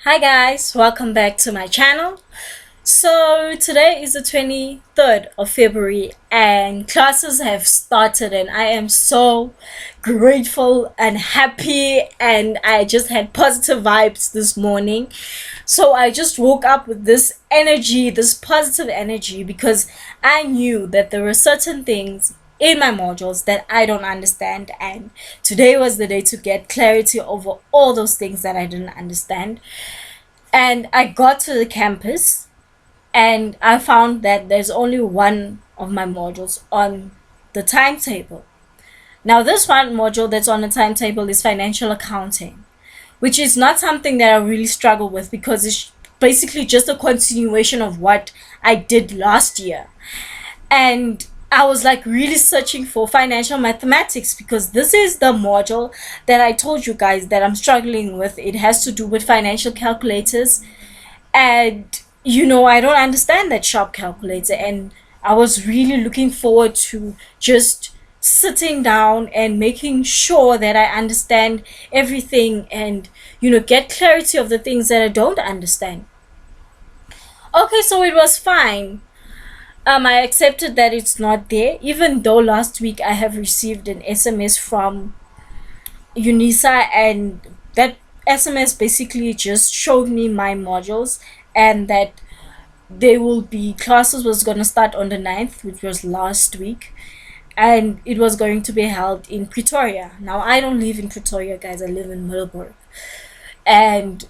Hi guys, welcome back to my channel. So today is the 23rd of February and classes have started and I am so grateful and happy, and I just had positive vibes this morning. So I just woke up with this energy, this positive energy, because I knew that there were certain things in my modules that I don't understand, and today was the day to get clarity over all those things that I didn't understand. And I got to the campus and I found that there's only one of my modules on the timetable. Now, this one module that's on the timetable is financial accounting, which is not something that I really struggle with because it's basically just a continuation of what I did last year. And I was like really searching for financial mathematics because this is the module that I told you guys that I'm struggling with. It has to do with financial calculators, and I don't understand that sharp calculator, and I was really looking forward to just sitting down and making sure that I understand everything and get clarity of the things that I don't understand. Okay, so it was fine. I accepted that it's not there, even though last week I have received an SMS from UNISA, and that SMS basically just showed me my modules and that they will be classes was going to start on the 9th, which was last week, and it was going to be held in Pretoria. Now, I don't live in Pretoria, guys, I live in Middelburg, and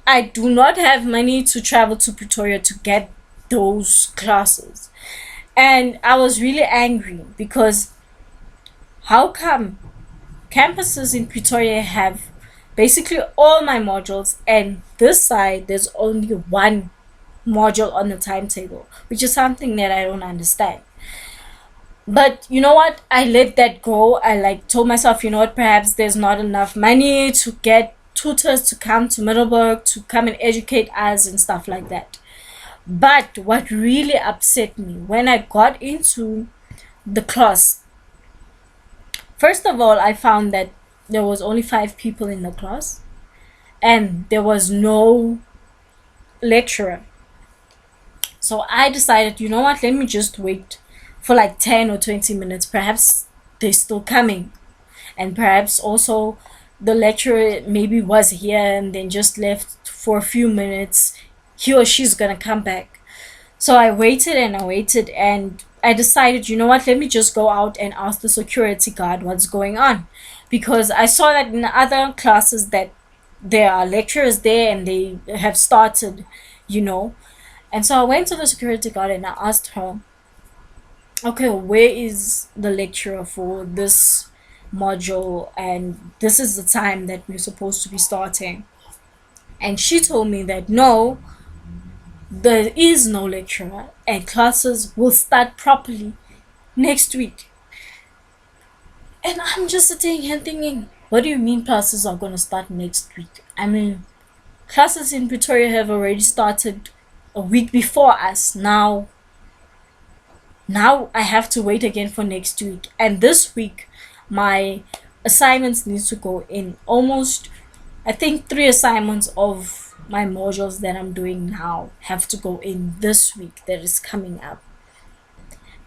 I do not have money to travel to Pretoria to get those classes. And I was really angry because how come campuses in Pretoria have basically all my modules, and this side there's only one module on the timetable, which is something that I don't understand. But you know what? I let that go. I told myself, perhaps there's not enough money to get tutors to come to Middelburg to come and educate us and stuff like that. But what really upset me when I got into the class, first of all, I found that there was only 5 people in the class and there was no lecturer. So I decided, you know what, let me just wait for like 10 or 20 minutes. Perhaps they're still coming. And perhaps also the lecturer maybe was here and then just left for a few minutes. He or she's gonna come back. So I waited and I waited and I decided, you know what, let me just go out and ask the security guard what's going on. Because I saw that in other classes that there are lecturers there and they have started, you know. And so I went to the security guard and I asked her, okay, where is the lecturer for this module? And this is the time that we're supposed to be starting. And she told me that no, there is no lecturer and classes will start properly next week. And I'm just sitting here thinking, what do you mean classes are going to start next week? I mean, classes in Pretoria have already started a week before us. Now I have to wait again for next week. And this week, my assignments need to go in. Almost, I think 3 assignments of my modules that I'm doing now have to go in this week that is coming up.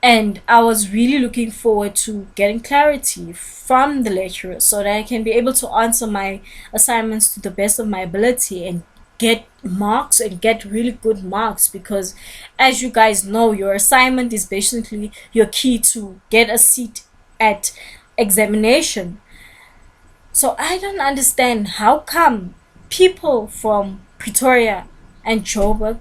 And I was really looking forward to getting clarity from the lecturer so that I can be able to answer my assignments to the best of my ability and get marks and get really good marks, because as you guys know, your assignment is basically your key to get a seat at examination. So I don't understand how come people from Pretoria and Joburg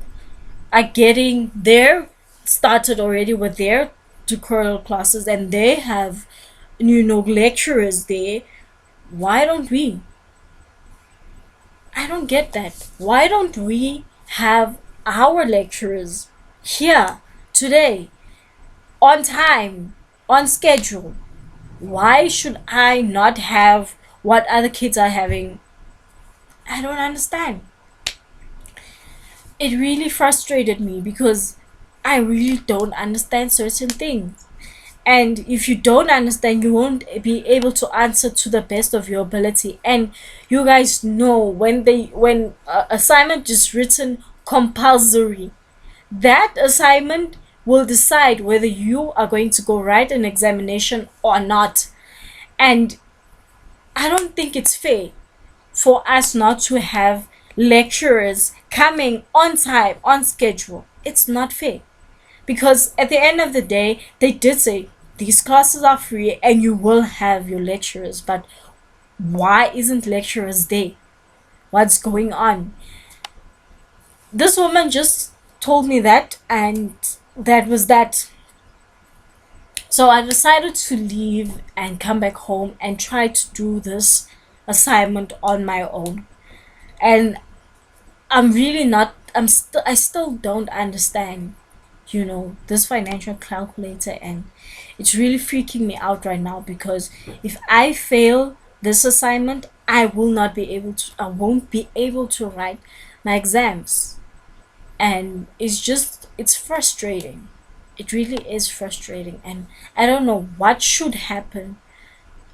are getting their started already with their tutorial classes and they have lecturers there. Why don't we? I don't get that. Why don't we have our lecturers here today, on time, on schedule? Why should I not have what other kids are having? I don't understand. It really frustrated me because I really don't understand certain things. and if you don't understand, you won't be able to answer to the best of your ability. And you guys know, when assignment is written compulsory, that assignment will decide whether you are going to go write an examination or not. And I don't think it's fair for us not to have lecturers coming on time, on schedule. It's not fair, because at the end of the day, they did say these classes are free and you will have your lecturers. But why isn't lecturers there? What's going on? This woman just told me that, and that was that. So I decided to leave and come back home and try to do this assignment on my own. And I'm really not, I still don't understand, this financial calculator, and it's really freaking me out right now, because if I fail this assignment, I won't be able to write my exams. And it's frustrating. It really is frustrating, and I don't know what should happen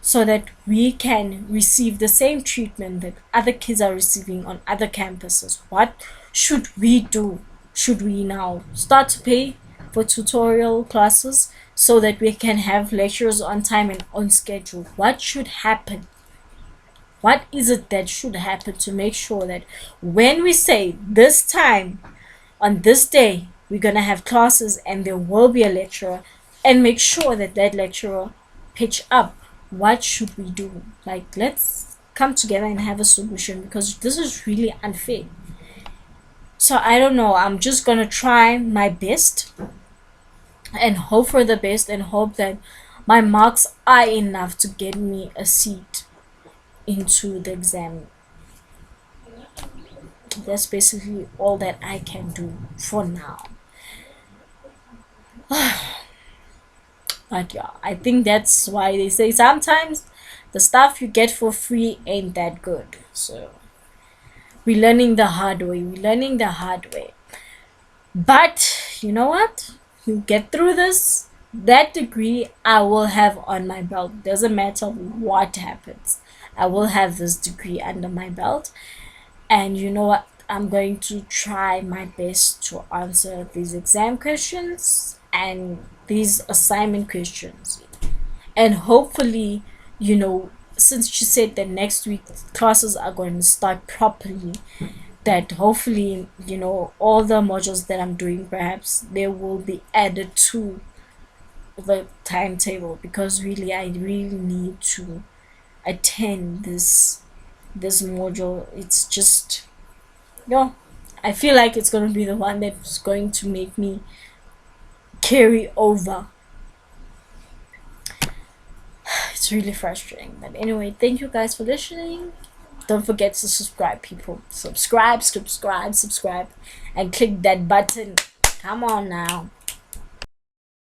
so that we can receive the same treatment that other kids are receiving on other campuses. What should we do? Should we now start to pay for tutorial classes so that we can have lectures on time and on schedule? What should happen? What is it that should happen to make sure that when we say this time, on this day, we're going to have classes and there will be a lecturer, and make sure that that lecturer pitch up? What should we do? Like, let's come together and have a solution, because this is really unfair. So I don't know, I'm just gonna try my best and hope for the best, and hope that my marks are enough to get me a seat into the exam. That's basically all that I can do for now. But yeah, I think that's why they say sometimes the stuff you get for free ain't that good. So we're learning the hard way. But you know what? You get through this. That degree I will have on my belt. Doesn't matter what happens, I will have this degree under my belt. And you know what? I'm going to try my best to answer these exam questions and these assignment questions. And hopefully, since she said that next week classes are going to start properly, that hopefully, all the modules that I'm doing, perhaps they will be added to the timetable, because really I really need to attend this module. It's just, I feel like it's going to be the one that's going to make me carry over. It's really frustrating. But anyway, thank you guys for listening. Don't forget to subscribe, people. Subscribe, and click that button. Come on now.